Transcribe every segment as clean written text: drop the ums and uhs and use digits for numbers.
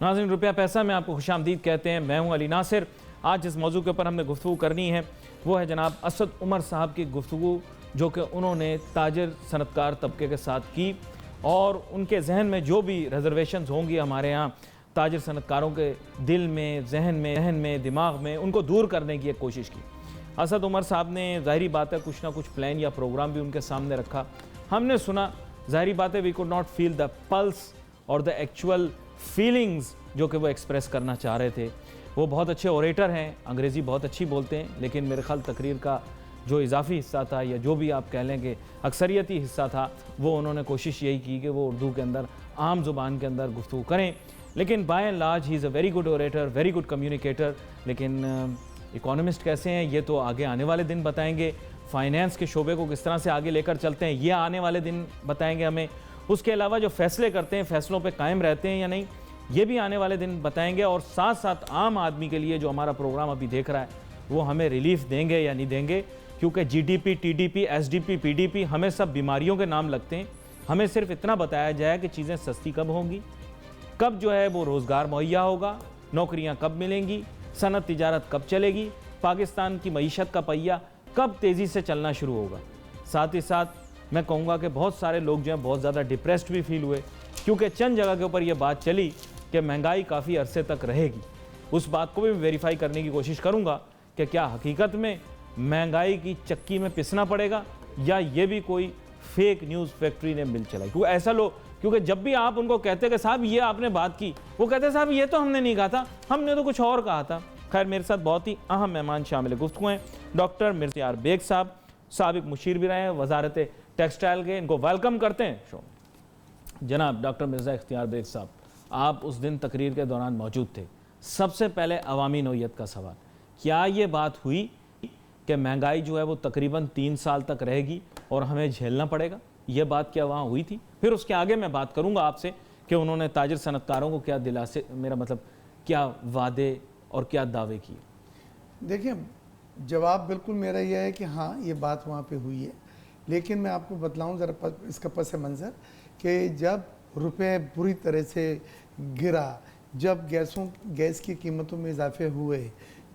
नाज़रीन, रुपया पैसा में आपको खुशामदीद कहते हैं। मैं हूं अली नासिर। आज जिस मौजू के ऊपर हमने गुफ्तगू करनी है वो है जनाब असद उमर साहब की गुफ्तगू, जो कि उन्होंने ताजिर सनतकार तबके के साथ की और उनके जहन में जो भी रिजर्वेशंस होंगी हमारे यहाँ ताजिर सनतकारों के दिल में, जहन में, दिमाग में, उनको दूर करने की एक कोशिश की। असद उमर साहब ने ज़ाहिरी बात है कुछ ना कुछ प्लान या प्रोग्राम भी उनके सामने रखा। हमने सुना, ज़ाहिरी बात है we could not feel the pulse और द एक्चुअल फीलिंग्स जो कि वो एक्सप्रेस करना चाह रहे थे। वो बहुत अच्छे ओरेटर हैं, अंग्रेज़ी बहुत अच्छी बोलते हैं, लेकिन मेरे ख्याल तकरीर का जो इजाफी हिस्सा था या जो भी आप कह लें कि अक्सरियती हिस्सा था, वो उन्होंने कोशिश यही की कि वो उर्दू के अंदर आम ज़ुबान के अंदर गुफ्तगू करें। लेकिन by and large he is a very good orator, very good communicator. लेकिन इकोनॉमिस्ट कैसे हैं ये तो आगे आने वाले दिन बताएंगे। फाइनेंस के शोबे को किस तरह से आगे लेकर चलते हैं ये आने वाले दिन बताएंगे हमें। उसके अलावा जो फैसले करते हैं, फैसलों पे कायम रहते हैं या नहीं, ये भी आने वाले दिन बताएंगे। और साथ साथ आम आदमी के लिए जो हमारा प्रोग्राम अभी देख रहा है वो हमें रिलीफ देंगे या नहीं देंगे, क्योंकि जीडीपी, टीडीपी, एसडीपी, पीडीपी हमें सब बीमारियों के नाम लगते हैं। हमें सिर्फ इतना बताया जाए कि चीज़ें सस्ती कब होंगी, कब जो है वो रोज़गार मुहैया होगा, नौकरियाँ कब मिलेंगी, सनत तिजारत कब चलेगी, पाकिस्तान की मईशत का पहिया कब तेज़ी से चलना शुरू होगा। साथ ही साथ मैं कहूँगा कि बहुत सारे लोग जो हैं बहुत ज़्यादा डिप्रेस्ड भी फील हुए, क्योंकि चंद जगह के ऊपर ये बात चली कि महंगाई काफ़ी अरसे तक रहेगी। उस बात को भी वेरीफाई करने की कोशिश करूँगा कि क्या हकीकत में महंगाई की चक्की में पिसना पड़ेगा या ये भी कोई फेक न्यूज़ फैक्ट्री ने मिल चलाई। क्योंकि ऐसा लोग, क्योंकि जब भी आप उनको कहते कि साहब ये आपने बात की, वो कहते साहब ये तो हमने नहीं कहा था, हमने तो कुछ और कहा था। खैर, मेरे साथ बहुत ही अहम मेहमान शामिल गुफ्तगू हैं। डॉक्टर मिर्ज़ा इख्तियार बेग साहब, साबिक मुशीर भी रहे हैं वजारत टेक्सटाइल के, इनको वेलकम करते हैं शो। जनाब डॉक्टर मिर्ज़ा इख्तियार बेग साहब, आप उस दिन तकरीर के दौरान मौजूद थे। सबसे पहले अवामी नौयत का सवाल, क्या ये बात हुई कि महंगाई जो है वो तकरीबन 3 साल तक रहेगी और हमें झेलना पड़ेगा? ये बात क्या वहाँ हुई थी? फिर उसके आगे मैं बात करूँगा आपसे कि उन्होंने ताजिर सनतकारों को क्या दिलासे, मेरा मतलब क्या वादे और क्या दावे किए। देखिए, जवाब बिल्कुल मेरा यह है कि हाँ, ये बात वहाँ पे हुई है, लेकिन मैं आपको बतलाऊँ ज़रा इसका पस मंज़र कि जब रुपए बुरी तरह से गिरा, जब गैस की कीमतों में इजाफे हुए,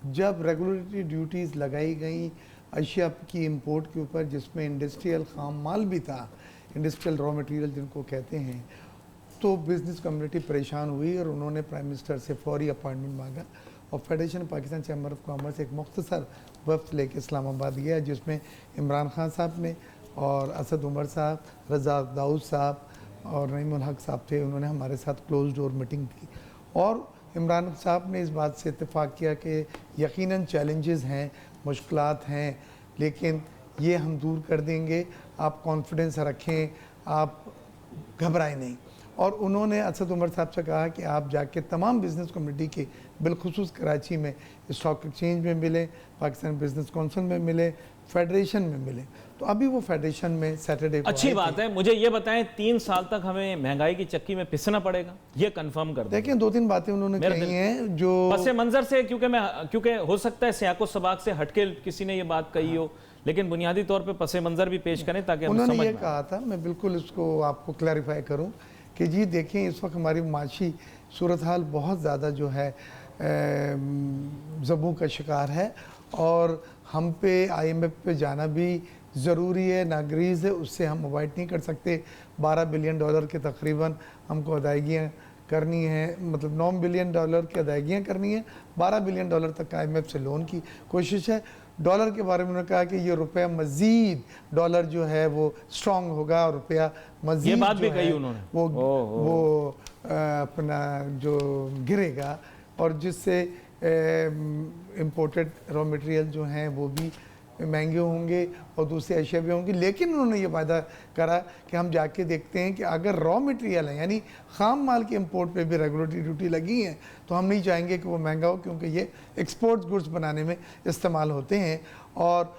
जब रेगुलेटरी ड्यूटीज़ लगाई गई अशिया की इंपोर्ट के ऊपर, जिसमें इंडस्ट्रियल खाम माल भी था, इंडस्ट्रियल रॉ मटेरियल जिनको कहते हैं, तो बिज़नेस कम्युनिटी परेशान हुई और उन्होंने प्राइम मिनिस्टर से फौरी अपॉइंटमेंट मांगा और federation Pakistan chamber of commerce एक मुख्तसर वफ्द लेके इस्लामाबाद गया, जिसमें इमरान खान साहब ने और असद उमर साहब, रज़ाक दाऊद साहब और नईमुल हक साहब थे। उन्होंने हमारे साथ क्लोज डोर मीटिंग की और इमरान साहब ने इस बात से इत्तेफाक किया कि यकीनन चैलेंजेस हैं, मुश्किलात हैं, लेकिन ये हम दूर कर देंगे, आप कॉन्फिडेंस रखें, आप घबराएं नहीं। और उन्होंने असद उमर साहब से कहा कि आप जाके तमाम बिज़नेस कम्युनिटी के, बिलखुसूस कराची में स्टॉक एक्सचेंज में मिले, पाकिस्तान बिज़नेस काउंसिल में मिले, फेडरेशन में मिले। तो अभी वो फेडरेशन में सैटरडे को अच्छी बात है। मुझे ये बताएं, 3 साल तक हमें महंगाई की चक्की में पिसना पड़ेगा, ये कंफर्म कर दें। देखिए, 2-3 बातें उन्होंने कही हैं जो पसे मंजर से, क्योंकि हो सकता है सियाको सबाक से हटके किसी ने ये बात कही हो, लेकिन बुनियादी तौर पे पसे मंजर भी पेश करें ताकि उन्होंने ये कहा था, मैं बिल्कुल इसको आपको क्लैरिफाई करूं कि जी देखें, इस वक्त हमारी माशी सूरत हाल बहुत ज़्यादा जो है ज़बू का शिकार है और हम पे IMF पे जाना भी ज़रूरी है, नागरीज़ है, उससे हम अवॉइड नहीं कर सकते। $12 बिलियन के तकरीबन हमको अदायगियाँ करनी है, मतलब $9 बिलियन की अदायगियाँ करनी है, $12 बिलियन तक IMF से लोन की कोशिश है। डॉलर के बारे में उन्होंने कहा कि ये रुपया मज़ीद, डॉलर जो है वो स्ट्रॉन्ग होगा और रुपया मज़ीद, ये बात भी कही उन्होंने, वो अपना जो गिरेगा और जिससे इम्पोर्टेड रॉ मटेरियल जो हैं वो भी महंगे होंगे और दूसरी अशिया भी होंगी। लेकिन उन्होंने ये वादा करा कि हम जाके देखते हैं कि अगर रॉ मटेरियल है, यानी ख़ाम माल के इंपोर्ट पे भी रेगुलेटरी ड्यूटी लगी है, तो हम नहीं चाहेंगे कि वो महंगा हो, क्योंकि ये एक्सपोर्ट गुड्स बनाने में इस्तेमाल होते हैं और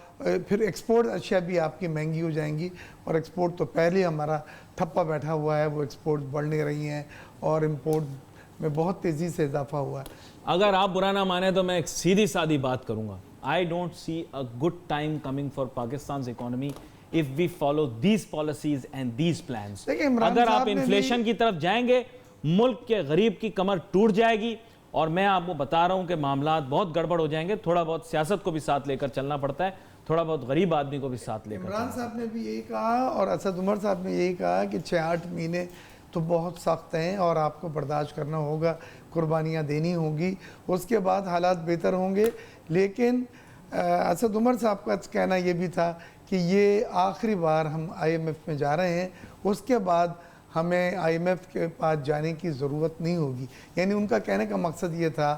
फिर एक्सपोर्ट अशिया भी आपकी महंगी हो जाएंगी। और एक्सपोर्ट तो पहले हमारा ठप्पा बैठा हुआ है, वो एक्सपोर्ट बढ़ नहीं रही हैं और इम्पोर्ट में बहुत तेज़ी से इजाफा हुआ है। अगर आप बुरा ना माने तो मैं एक सीधी सादी बात करूंगा, I don't see a good time coming for Pakistan's economy if we follow these policies and these plans. अगर आप इन्फ्लेशन की तरफ जाएंगे मुल्क के गरीब की कमर टूट जाएगी और मैं आपको बता रहा हूं कि मामला बहुत गड़बड़ हो जाएंगे। थोड़ा बहुत सियासत को भी साथ लेकर चलना पड़ता है, थोड़ा बहुत गरीब आदमी को भी साथ लेकर। इमरान साहब ने भी यही कहा और असद उमर साहब ने यही कहा कि 6-8 महीने तो बहुत सख्त हैं और आपको बर्दाश्त करना होगा, कुर्बानियाँ देनी होगी, उसके बाद हालात बेहतर होंगे। लेकिन असद उमर साहब का कहना ये भी था कि ये आखिरी बार हम IMF में जा रहे हैं, उसके बाद हमें IMF के पास जाने की ज़रूरत नहीं होगी। यानी उनका कहने का मकसद ये था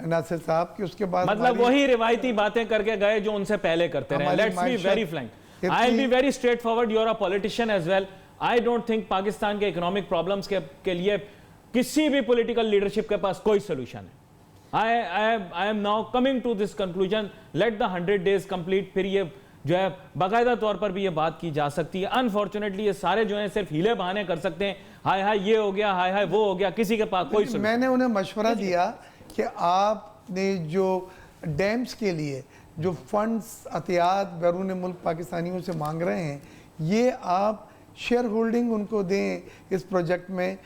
नासिर साहब कि उसके बाद मतलब वही रिवायती बातें करके गए जो उनसे पहले करते रहे। Let's be very frank, I will be very straightforward, you are a politician as well. I don't think Pakistan के इकोनॉमिक प्रॉब्लम्स के लिए किसी भी पॉलिटिकल लीडरशिप के पास कोई सोल्यूशन है। I am now coming to this conclusion, let the 100 days complete, फिर ये जो है बाकायदा तौर पर भी ये बात की जा सकती है। अनफॉर्चुनेटली ये सारे जो है सिर्फ हीले बहाने कर सकते हैं, हाय हाय ये हो गया, हाय हाय वो हो गया, किसी के पास कोई सोल्यूशन। मैंने उन्हें मशवरा दिया कि आपने जो डैम्स के लिए जो फंड्स अतियात बैरून मुल्क पाकिस्तानियों से मांग रहे हैं, ये आप शेयर होल्डिंग उनको दें इस प्रोजेक्ट में,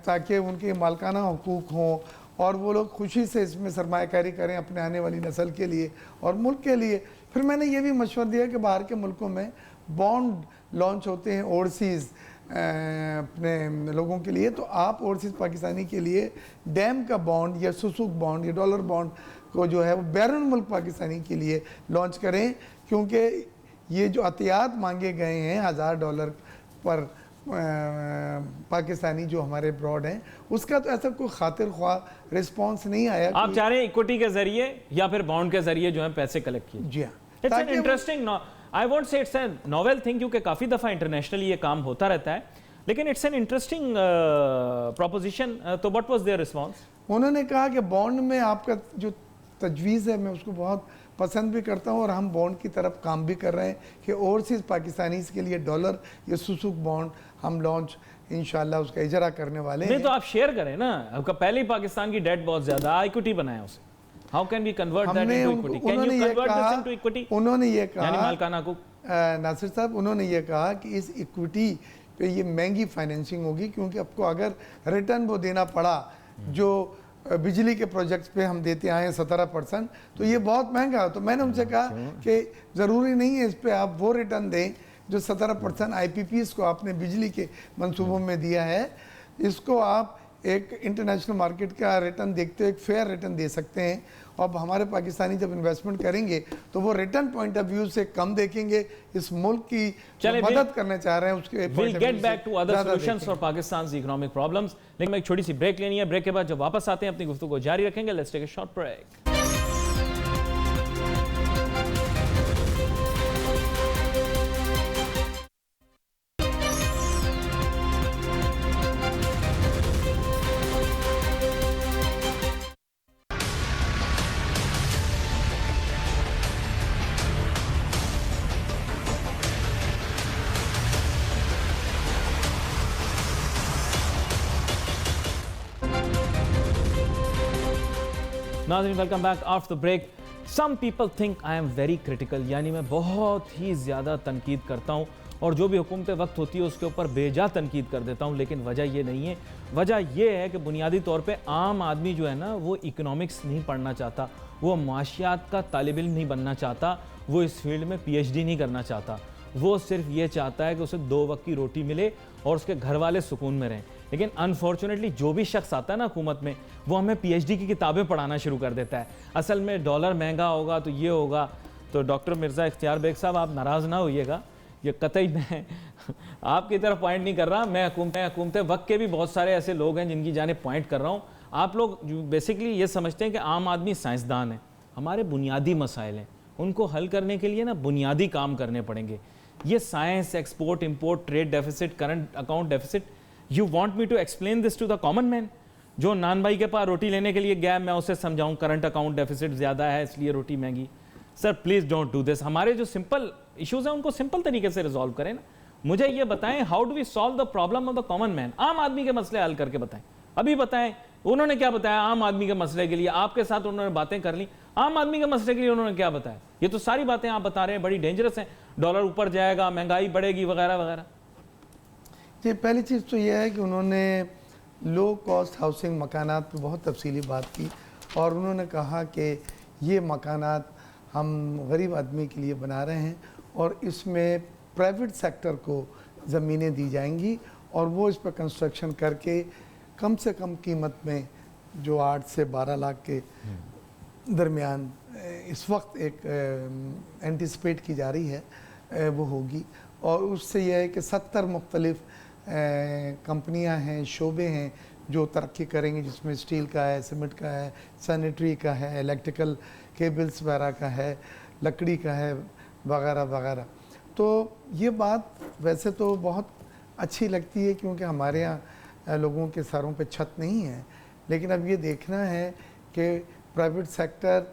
ताकि उनके मालकाना हुकूक हों और वो लोग खुशी से इसमें सरमायाकारी करें अपने आने वाली नस्ल के लिए और मुल्क के लिए। फिर मैंने ये भी मशवरा दिया कि बाहर के मुल्कों में बॉन्ड लॉन्च होते हैं ओवरसीज़ अपने लोगों के लिए, तो आप ओवरसीज़ पाकिस्तानी के लिए डैम का बॉन्ड या सुसुक बॉन्ड या डॉलर बॉन्ड को जो है वो बैरून मुल्क पाकिस्तानी के लिए लॉन्च करें, क्योंकि ये जो अतियात मांगे गए हैं $1000 पर पाकिस्तानी जो हमारे ब्रॉड हैं, उसका तो ऐसा कोई खातिर ख्वाह रिस्पॉन्स नहीं आया। आप चाह रहे हैं इक्विटी के जरिए या फिर बॉन्ड के जरिए जो है पैसे कलेक्ट किए? जी हाँ, it's an interesting, I won't say it's an novel thing, क्योंकि काफ़ी दफ़ा इंटरनेशनली ये काम होता रहता है, लेकिन इट्स एन इंटरेस्टिंग प्रोपोजिशन। तो व्हाट वाज देयर रिस्पांस? उन्होंने कहा कि बॉन्ड में आपका जो तजवीज़ है मैं उसको बहुत पसंद भी करता हूँ और हम बॉन्ड की तरफ काम भी कर रहे हैं कि ओवरसीज़ पाकिस्तानीज़ के लिए डॉलर या सुसुक बॉन्ड हम लॉन्च इंशाल्लाह उसका इजरा करने वाले हैं। नहीं तो आप शेयर करें ना, आपका पहले ही पाकिस्तान की डेट बहुत ज़्यादा, इक्विटी बनाया उसे, how can we convert that into equity? Can you convert this into equity? उन्होंने ये कहा, यानी मालकाना को नासिर साहब उन्होंने ये कहा कि इस इक्विटी पे ये महंगी फाइनेंसिंग होगी, क्योंकि आपको अगर रिटर्न वो देना पड़ा जो बिजली के प्रोजेक्ट्स पे हम देते आए हैं 17%, तो ये बहुत महंगा है। तो मैंने उनसे कहा कि ज़रूरी नहीं है इस पे आप वो रिटर्न दें जो 17% IPPs को आपने बिजली के मंसूबों में दिया है, इसको आप एक इंटरनेशनल मार्केट का रिटर्न देखते हुए एक फेयर रिटर्न दे सकते हैं। अब हमारे पाकिस्तानी जब इन्वेस्टमेंट करेंगे तो वो रिटर्न पॉइंट ऑफ व्यू से कम देखेंगे, इस मुल्क की मदद करना चाह रहे हैं उसके। We'll get back to other solutions for Pakistan's economic problems, लेकिन एक छोटी सी ब्रेक लेनी है। ब्रेक के बाद जब वापस आते हैं अपनी गुफ्तगू को जारी रखेंगे। Let's take a short break. नाज़रीन, welcome back after the break. Some people think I am very critical, यानी मैं बहुत ही ज़्यादा तनकीद करता हूँ और जो भी हुकूमत वक्त होती है उसके ऊपर बेजा तनकीद कर देता हूँ, लेकिन वजह ये नहीं है। वजह ये है कि बुनियादी तौर पे आम आदमी जो है ना वो इकोनॉमिक्स नहीं पढ़ना चाहता, वो माशियात का तालिब इल्म नहीं बनना चाहता, वो इस फील्ड में PhD नहीं करना चाहता। वो सिर्फ ये चाहता है कि उसे 2 वक्त की रोटी मिले और उसके घर वाले सुकून में रहें। लेकिन अनफॉर्चुनेटली जो भी शख्स आता है ना हुकूमत में, वो हमें PhD की किताबें पढ़ाना शुरू कर देता है। असल में डॉलर महंगा होगा तो ये होगा। तो डॉक्टर मिर्ज़ा इख्तियार बेग साहब, आप नाराज़ ना होइएगा, ये कतई मैं आपकी तरफ पॉइंट नहीं कर रहा। मैं हुकूमत वक्त के भी बहुत सारे ऐसे लोग हैं जिनकी जाने पॉइंट कर रहा हूँ। आप लोग बेसिकली ये समझते हैं कि आम आदमी साइंसदान है। हमारे बुनियादी मसाइल हैं, उनको हल करने के लिए ना बुनियादी काम करने पड़ेंगे। ये science, export, import, trade deficit, current account deficit, you want me to explain this to the common man? जो नान भाई के पास रोटी लेने के लिए गया, मैं उसे समझाऊं करंट अकाउंट डेफिसिट ज़्यादा है इसलिए रोटी महंगी? Sir please don't do this. हमारे जो सिंपल इश्यूज़ हैं उनको सिंपल तरीके से रिजॉल्व करें ना। मुझे ये बताएं, how do we solve the problem of the common man? आम आदमी के मसले हल करके बताएं। अभी बताएं उन्होंने क्या बताया आम आदमी के मसले के लिए? आपके साथ उन्होंने बातें कर ली, आम आदमी के मसले के लिए उन्होंने क्या बताया? ये तो सारी बातें आप बता रहे हैं बड़ी डेंजरस हैं, डॉलर ऊपर जाएगा, महंगाई बढ़ेगी वगैरह वगैरह। जी, पहली चीज़ तो यह है कि उन्होंने लो कॉस्ट हाउसिंग मकानात पे बहुत तफसीली बात की और उन्होंने कहा कि ये मकानात हम गरीब आदमी के लिए बना रहे हैं और इसमें प्राइवेट सेक्टर को ज़मीनें दी जाएंगी और वो इस पर कंस्ट्रक्शन करके कम से कम कीमत में जो 8 से 12 लाख के दरमियान इस वक्त एक एंटिसिपेट की जा रही है वो होगी। और उससे यह है कि 70 मुख्तलिफ कंपनियां हैं, शोबे हैं जो तरक्की करेंगे, जिसमें स्टील का है, सीमेंट का है, सैनिटरी का है, इलेक्ट्रिकल केबल्स वगैरह का है, लकड़ी का है वगैरह वगैरह। तो ये बात वैसे तो बहुत अच्छी लगती है क्योंकि हमारे यहाँ लोगों के सरों पे छत नहीं है, लेकिन अब ये देखना है कि प्राइवेट सेक्टर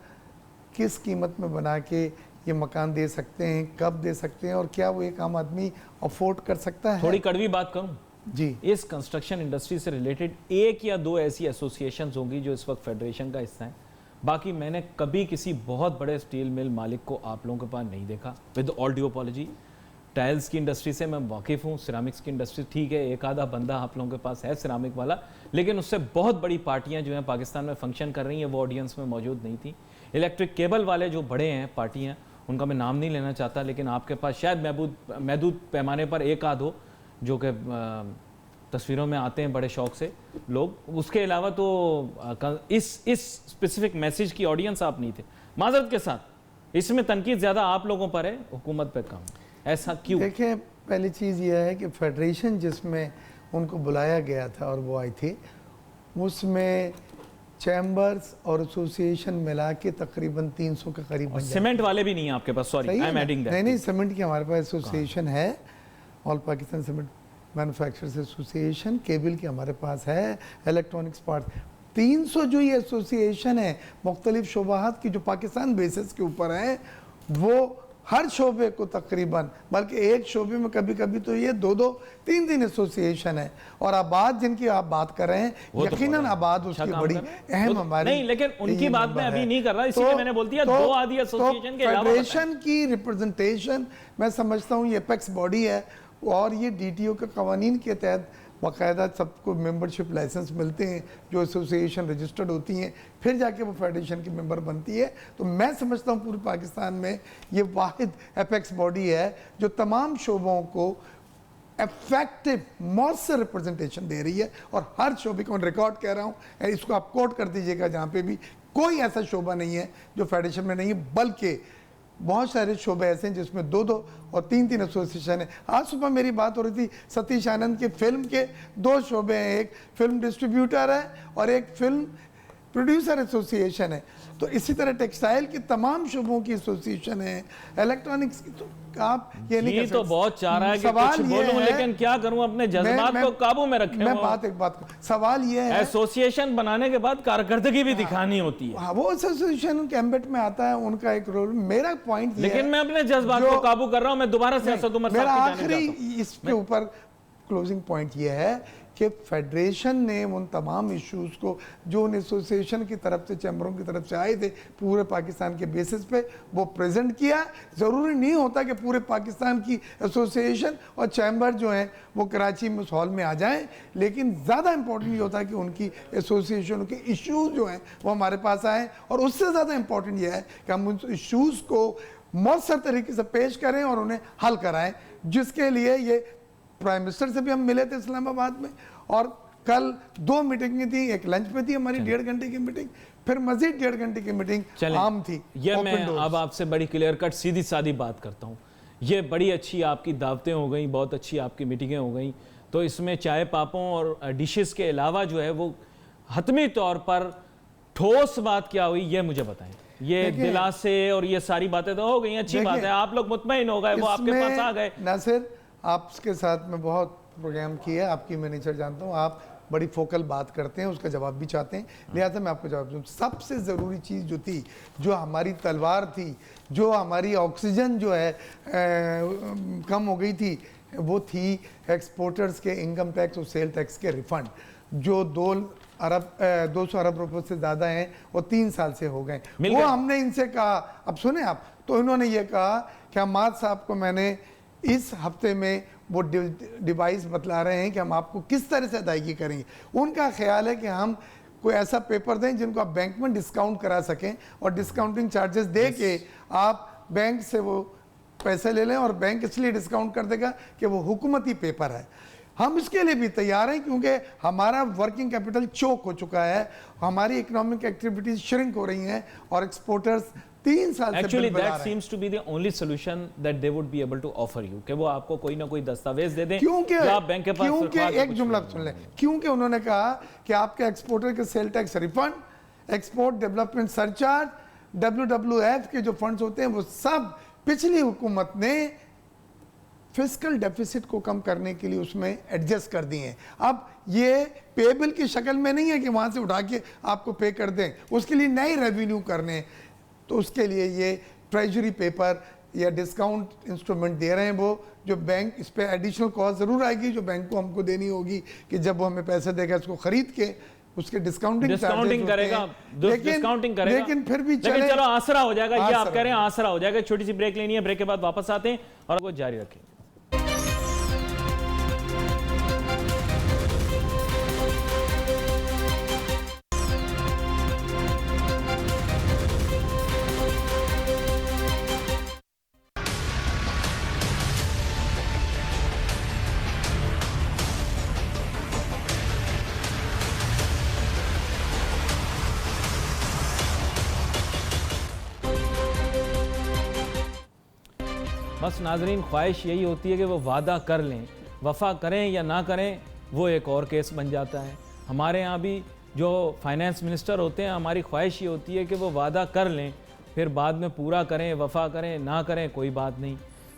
किस कीमत में बना के ये मकान दे सकते हैं, कब दे सकते हैं और क्या वो एक आम आदमी अफोर्ड कर सकता है। थोड़ी कड़वी बात करूं जी, इस कंस्ट्रक्शन इंडस्ट्री से रिलेटेड 1 या 2 ऐसी एसोसिएशंस होंगी जो इस वक्त फेडरेशन का हिस्सा है। बाकी मैंने कभी किसी बहुत बड़े स्टील मिल मालिक को आप लोगों के पास नहीं देखा। With all due apology, tiles की इंडस्ट्री से मैं वाकिफ़ हूँ, सिरामिक्स की इंडस्ट्री ठीक है, एक आधा बंदा आप लोगों के पास है सिरामिक वाला, लेकिन उससे बहुत बड़ी पार्टियां जो हैं पाकिस्तान में फंक्शन कर रही हैं वो ऑडियंस में मौजूद नहीं थी। इलेक्ट्रिक केबल वाले जो बड़े हैं पार्टियां, उनका मैं नाम नहीं लेना चाहता, लेकिन आपके पास शायद महदूद पैमाने पर एक आध हो जो कि तस्वीरों में आते हैं बड़े शौक से लोग। उसके अलावा तो इस स्पेसिफिक मैसेज की ऑडियंस आप नहीं थे। माजरत के साथ इसमें तनकीद ज़्यादा आप लोगों पर है, हुकूमत पर कम। ऐसा क्यों? देखें, पहली चीज़ यह है कि फेडरेशन जिसमें उनको बुलाया गया था और वो आए थे, उसमें चैम्बर्स और एसोसिएशन मिला के तकरीबन 300 के करीब बन सीमेंट वाले भी नहीं है आपके पास? Sorry, I am adding that. नहीं, सीमेंट की हमारे पास एसोसिएशन है, all Pakistan cement manufacturers association. Cable की हमारे पास है, इलेक्ट्रॉनिक्स पार्ट्स, 300 जो ये एसोसिएशन है मुख्तलिफ शोबाहात की जो पाकिस्तान बेसिस के ऊपर है, वो हर शोबे को तकरीबन, बल्कि एक शोबे में कभी कभी तो ये 2-2, 3-3 एसोसिएशन है। और आबाद जिनकी आप बात कर रहे हैं, यकीनन आबाद उसकी बड़ी अहम हमारी नहीं, लेकिन उनकी बात मैं अभी नहीं कर रहा, इसीलिए मैंने बोल दिया 2 आधी एसोसिएशन के अलावा फेडरेशन की रिप्रेजेंटेशन मैं समझता हूँ ये एपेक्स बॉडी है और ये डीटीओ के कवानीन के तहत बाकायदा सबको मेंबरशिप लाइसेंस मिलते हैं, जो एसोसिएशन रजिस्टर्ड होती हैं, फिर जाके वो फेडरेशन की मेंबर बनती है। तो मैं समझता हूँ पूरे पाकिस्तान में ये वाहिद एपेक्स बॉडी है जो तमाम शोबों को इफेक्टिव मौसर रिप्रेजेंटेशन दे रही है। और हर शोबे को रिकॉर्ड कह रहा हूँ, इसको आप कोट कर दीजिएगा, जहाँ पे भी कोई ऐसा शोबा नहीं है जो फेडरेशन में नहीं है, बल्कि बहुत सारे शोबे ऐसे हैं जिसमें 2-2 और 3-3 एसोसिएशन है। आज सुबह मेरी बात हो रही थी, सतीश आनंद के फिल्म के 2 शोबे हैं, एक फिल्म डिस्ट्रीब्यूटर है और एक फिल्म प्रोड्यूसर एसोसिएशन है। तो इसी तरह टेक्सटाइल की तमाम शोबों की एसोसिएशन है, इलेक्ट्रॉनिक्स की। तो आप ये नहीं कह सकते। तो बहुत चाह रहा है कि कुछ बोलूं, लेकिन क्या करूं, अपने जज्बात को काबू में रखे। सवाल ये है, एसोसिएशन बनाने के बाद कारकर्दगी भी दिखानी होती है। हाँ, वो एसोसिएशन के एम्बेट में आता है, उनका एक रोल। मेरा पॉइंट, लेकिन मैं अपने जज्बात को काबू कर रहा हूं। मैं दोबारा से असद उमर मेरा आखिरी इसके ऊपर क्लोजिंग पॉइंट ये है कि फेडरेशन ने उन तमाम इश्यूज को जो उन एसोसिएशन की तरफ से, चैम्बरों की तरफ से आए थे, पूरे पाकिस्तान के बेसिस पे वो प्रेजेंट किया। ज़रूरी नहीं होता कि पूरे पाकिस्तान की एसोसिएशन और चैम्बर जो हैं वो कराची में उस हॉल में आ जाएं, लेकिन ज़्यादा इंपॉर्टेंट ये होता है कि उनकी एसोसिएशन के इश्यूज जो हैं वो हमारे पास आएँ। और उससे ज़्यादा इंपॉर्टेंट यह है कि हम उन इश्यूज़ को मौसर तरीके से पेश करें और उन्हें हल कराएं, जिसके लिए ये प्राइम मिनिस्टर से भी हम मिले थे इस्लामाबाद में, और कल 2 मीटिंगें थी, एक लंच पे थी हमारी 1.5 घंटे की मीटिंग, फिर मजीद 1.5 घंटे की मीटिंग आम थी। ये मैं अब आपसे बड़ी क्लियर कट सीधी सादी बात करता हूँ। ये बड़ी अच्छी आपकी दावतें हो गई, बहुत अच्छी आपकी मीटिंगें हो गई, तो इसमें चाय पापों और डिशेस के अलावा जो है वो हतमी तौर पर ठोस बात क्या हुई, ये मुझे बताएं। ये दिला से और ये सारी बातें तो हो गई, अच्छी बात है, आप लोग मुतमईन हो गए, वो आपके पास आ गए। नासिर, आपके साथ में बहुत प्रोग्राम किया, आपकी मैनेजर जानता हूँ, आप बड़ी फोकल बात करते हैं, उसका जवाब भी चाहते हैं, लिहाजा मैं आपको जवाब दूँ। सबसे ज़रूरी चीज़ जो थी, जो हमारी तलवार थी, जो हमारी ऑक्सीजन जो है कम हो गई थी, वो थी एक्सपोर्टर्स के इनकम टैक्स और सेल टैक्स के रिफ़ंड, जो 200 अरब रुपये से ज़्यादा हैं और 3 साल से हो गए। वो हमने इनसे कहा, अब सुने आप, तो इन्होंने ये कहा कि हमाद साहब को मैंने इस हफ्ते में वो डिवाइस बतला रहे हैं कि हम आपको किस तरह से अदायगी करेंगे। उनका ख्याल है कि हम कोई ऐसा पेपर दें जिनको आप बैंक में डिस्काउंट करा सकें और डिस्काउंटिंग चार्जेस दे के आप बैंक से वो पैसे ले लें, और बैंक इसलिए डिस्काउंट कर देगा कि वो हुकूमती पेपर है। हम इसके लिए भी तैयार हैं क्योंकि हमारा वर्किंग कैपिटल चोक हो चुका है, हमारी इकोनॉमिक एक्टिविटीज श्रिंक हो रही हैं और एक्सपोर्टर्स 3 साल से एक्चुअली बिल बना दैट रहे हैं। Seems to be the only solution that they would be able to offer you, कि वो आपको कोई ना कोई दस्तावेज दे दें क्योंकि जो आप बैंक के पास क्योंकि रखवा के एक कुछ जुमला ले सुन लें, क्योंकि उन्होंने कहा कि आपके एक्सपोर्टर के sale tax refund, export development surcharge, WWF के जो फंड्स होते हैं वो सब पिछली हुकूमत ने फिस्कल डेफिसिट को कम करने के लिए उसमें एडजस्ट कर दिए हैं। अब ये पेबल की शक्ल में नहीं है कि वहां से उठा के आपको पे कर दें, उसके लिए नए रेवेन्यू करने, तो उसके लिए ये ट्रेजरी पेपर या डिस्काउंट इंस्ट्रूमेंट दे रहे हैं वो, जो बैंक इस पर एडिशनल कॉस्ट ज़रूर आएगी जो बैंक को हमको देनी होगी कि जब वो हमें पैसे देगा इसको खरीद के उसके डिस्काउंटिंग करेगा, डिस्काउंटिंग करेगा, लेकिन फिर भी चलो आसरा हो जाएगा, ये आप कह रहे हैं आसरा आसरा हो जाएगा। छोटी सी ब्रेक लेनी है, ब्रेक के बाद वापस आते हैं और वो जारी रखेंगे। बस नाजरीन, ख्वाहिश यही होती है कि वो वादा कर लें, वफा करें या ना करें वो एक और केस बन जाता है। हमारे यहाँ भी जो फाइनेंस मिनिस्टर होते हैं, हमारी ख्वाहिश ये होती है कि वो वादा कर लें, फिर बाद में पूरा करें, वफा करें ना करें कोई बात नहीं।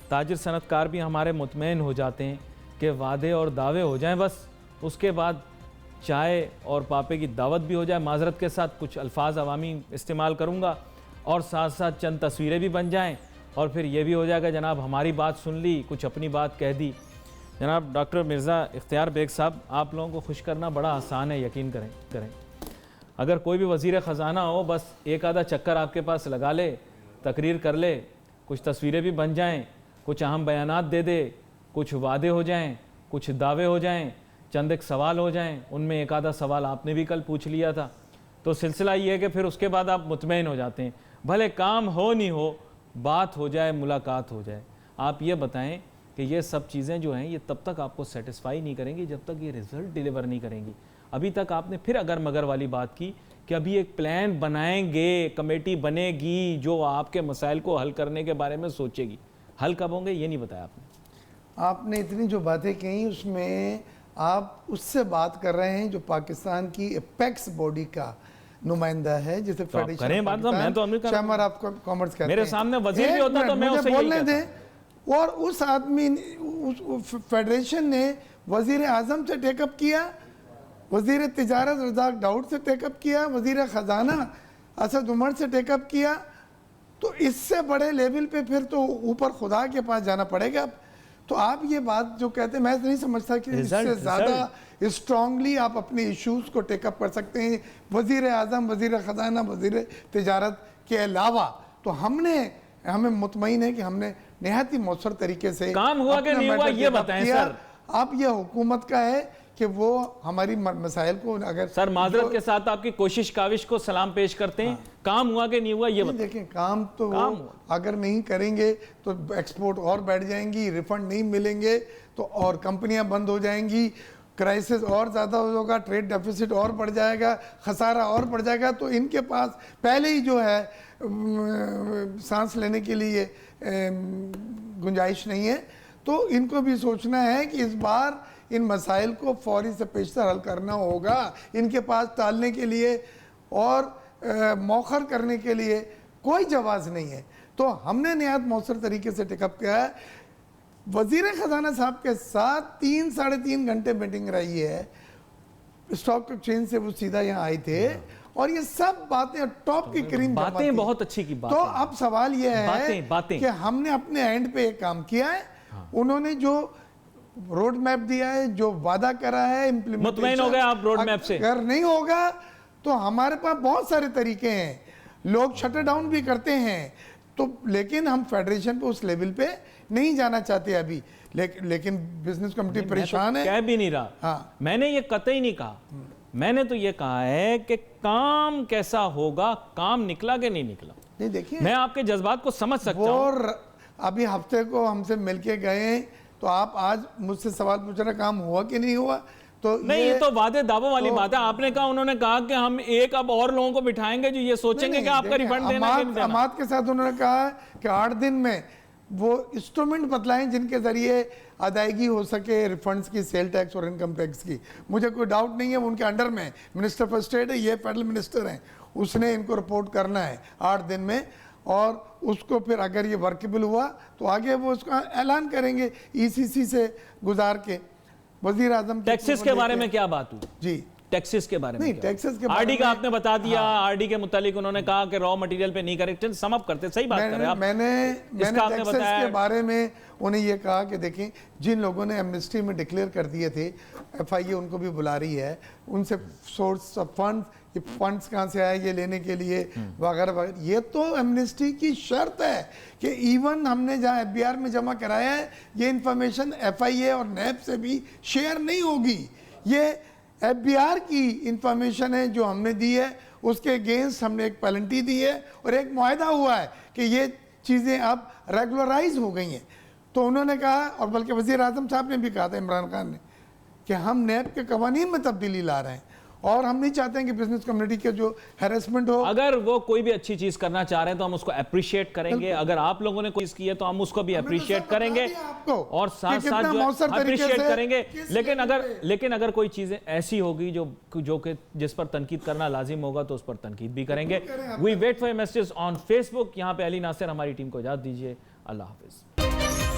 ताजिर सनतकार भी हमारे मुतमईन हो जाते हैं कि वादे और दावे हो जाएं, बस उसके बाद चाय और पापे की दावत भी हो जाए। माजरत के साथ कुछ अल्फाज अवामी इस्तेमाल करूँगा और साथ साथ चंद तस्वीरें भी बन जाएँ और फिर ये भी हो जाएगा जनाब हमारी बात सुन ली, कुछ अपनी बात कह दी। जनाब डॉक्टर मिर्ज़ा इख्तियार बेग साहब, आप लोगों को खुश करना बड़ा आसान है, यकीन करें। अगर कोई भी वज़ीर ख़जाना हो, बस एक आधा चक्कर आपके पास लगा ले, तकरीर कर ले, कुछ तस्वीरें भी बन जाएं, कुछ अहम बयानात दे दे, कुछ वादे हो जाएं, कुछ दावे हो जाएं, चंद एक सवाल हो जाएं, उनमें एक आधा सवाल आपने भी कल पूछ लिया था, तो सिलसिला ये है कि फिर उसके बाद आप मुतमईन हो जाते हैं। भले काम हो नहीं हो, बात हो जाए, मुलाकात हो जाए। आप ये बताएं कि ये सब चीज़ें जो हैं ये तब तक आपको सेटिस्फाई नहीं करेंगी जब तक ये रिज़ल्ट डिलीवर नहीं करेंगी। अभी तक आपने फिर अगर मगर वाली बात की कि अभी एक प्लान बनाएंगे, कमेटी बनेगी जो आपके मसाइल को हल करने के बारे में सोचेगी। हल कब होंगे ये नहीं बताया आपने। आपने इतनी जो बातें कही उसमें आप उससे बात कर रहे हैं जो पाकिस्तान की एपेक्स बॉडी का नुमाइंदा है, जिसे चैम्बर ऑफ कॉमर्स कहते हैं। मेरे सामने वजीर भी होता तो मैं उसे बोलने दें। और उस आदमी उस फेडरेशन ने वजीर आजम से टेकअप किया, वजीर तिजारत रज़ाक दाऊद से टेकअप किया, वजीर ख़जाना असद उमर से टेकअप किया, तो इससे बड़े लेवल पे फिर तो ऊपर खुदा के पास जाना पड़ेगा। तो आप ये बात जो कहते हैं, मैं नहीं समझता कि इससे ज़्यादा स्ट्रांगली आप अपने इश्यूज़ को टेकअप कर सकते हैं वज़ीर आज़म, वज़ीर ख़जाना, वज़ीर तिजारत के अलावा। तो हमें मुतमईन है कि हमने नहायत ही मौसर तरीके से काम हुआ कि नहीं हुआ ये बताएं सर। अब ये हुकूमत का है कि वो हमारी मसाइल को, अगर सर माजरत के साथ आपकी कोशिश काविश को सलाम पेश करते हैं, काम हुआ कि नहीं हुआ ये बताएं। देखें, काम तो अगर नहीं करेंगे तो एक्सपोर्ट और बैठ जाएंगी, रिफंड नहीं मिलेंगे तो और कंपनियां बंद हो जाएंगी, क्राइसिस और ज़्यादा होगा, ट्रेड डेफिसिट और बढ़ जाएगा, खसारा और बढ़ जाएगा। तो इनके पास पहले ही जो है सांस लेने के लिए गुंजाइश नहीं है। तो इनको भी सोचना है कि इस बार इन मसाइल को फौरी से पेशतर हल करना होगा। इनके पास टालने के लिए और मौखर करने के लिए कोई जवाब नहीं है। तो हमने नहायत मौसर तरीके से टेकअप किया है। वजीर ख़जाना साहब के साथ 3-3.5 घंटे मीटिंग रही है, स्टॉक एक्सचेंज से वो सीधा यहाँ आए थे और ये सब बातें टॉप की क्रीम बातें बहुत अच्छी की बात। तो अब सवाल ये है बातें कि हमने अपने एंड पे एक काम किया है। उन्होंने जो रोड मैप दिया है, जो वादा करा है, इम्प्लीमेंटेशन, मुतमईन हो गए आप रोड मैप से? अगर नहीं होगा तो हमारे पास बहुत सारे तरीके हैं, लोग शट डाउन भी करते हैं। तो लेकिन हम फेडरेशन पे उस लेवल पे नहीं जाना चाहते अभी, लेकिन बिजनेस कमेटी मैं तो परेशान है। कह भी नहीं रहा, हाँ। मैंने ये कतई नहीं कहा, मैंने तो ये कहा है कि काम कैसा होगा, काम निकला कि नहीं निकला। नहीं देखिए, मैं आपके जज्बात को समझ सकता हूं। और अभी हफ्ते को हमसे मिलके गए, तो आप आज मुझसे सवाल पूछ रहे काम हुआ कि नहीं हुआ, तो नहीं ये तो वादे दावों वाली बात है। आपने कहा, उन्होंने कहा कि हम एक अब और लोगों को बिठाएंगे जो ये सोचेंगे कि आपका रिफंड देना है कि नहीं देना। अमाद के साथ उन्होंने कहा कि 8 दिन में वो इंस्ट्रूमेंट बतलाएं जिनके जरिए अदायगी हो सके रिफंड्स की, सेल टैक्स और इनकम टैक्स की। मुझे कोई डाउट नहीं है, वो उनके अंडर में मिनिस्टर फॉर स्टेट है, ये फेडरल मिनिस्टर हैं, उसने इनको रिपोर्ट करना है 8 दिन में, और उसको फिर अगर ये वर्केबल हुआ तो आगे वो उसका ऐलान करेंगे ईसीसी से गुजार के। वजीर आजम टैक्सेस के बारे में क्या बात हुई? जी, टैक्सेस के बारे में नहीं, क्या? टैक्सेस के बारे आरडी का में- आपने बता दिया। हाँ। आरडी के मुतालिक उन्होंने कहा कि रॉ मटेरियल पे नहीं करेक्शन, सम अप करते, सही बात कर रहे हैं आप। मैंने आपने टैक्सेस बताया के बारे में उन्हें ये कहा कि देखें, जिन लोगों ने एमनेस्टी में डिक्लेयर कर दिए थे, एफआईए उनको भी बुला रही है, उनसे सोर्स ऑफ फंड, ये फंड्स कहाँ से आए ये लेने के लिए वगैरह वगैरह। ये तो एमनेस्टी की शर्त है कि इवन हमने जहाँ एफबीआर में जमा कराया है, ये इंफॉर्मेशन एफआईए और नैब से भी शेयर नहीं होगी। ये एफबीआर की इंफॉर्मेशन है जो हमने दी है, उसके अगेंस्ट हमने एक पेनल्टी दी है और एक मुआहदा हुआ है कि ये चीज़ें अब रेगुलराइज हो गई हैं। तो उन्होंने कहा, और बल्कि वज़ीर आज़म साहब ने भी कहा था, इमरान खान ने, कि हम नैब के कवानीन में तब्दीली ला रहे हैं और हम नहीं चाहते हैं कि बिजनेस कम्युनिटी के जो हैरेसमेंट हो। अगर वो कोई भी अच्छी चीज करना चाह रहे हैं तो हम उसको अप्रिशिएट करेंगे। अगर आप लोगों ने कोई चीज की है तो हम उसको भी अप्रिशिएट करेंगे और साथ साथ जो अप्रिशिएट करेंगे। लेकिन अगर कोई चीजें ऐसी होगी जो कि जिस पर तनकीद करना लाजिम होगा तो उस पर तनकीद भी करेंगे। We wait for messages on Facebook. यहाँ पे अली नासिर हमारी टीम को इजाजत दीजिए। अल्लाह हाफिज।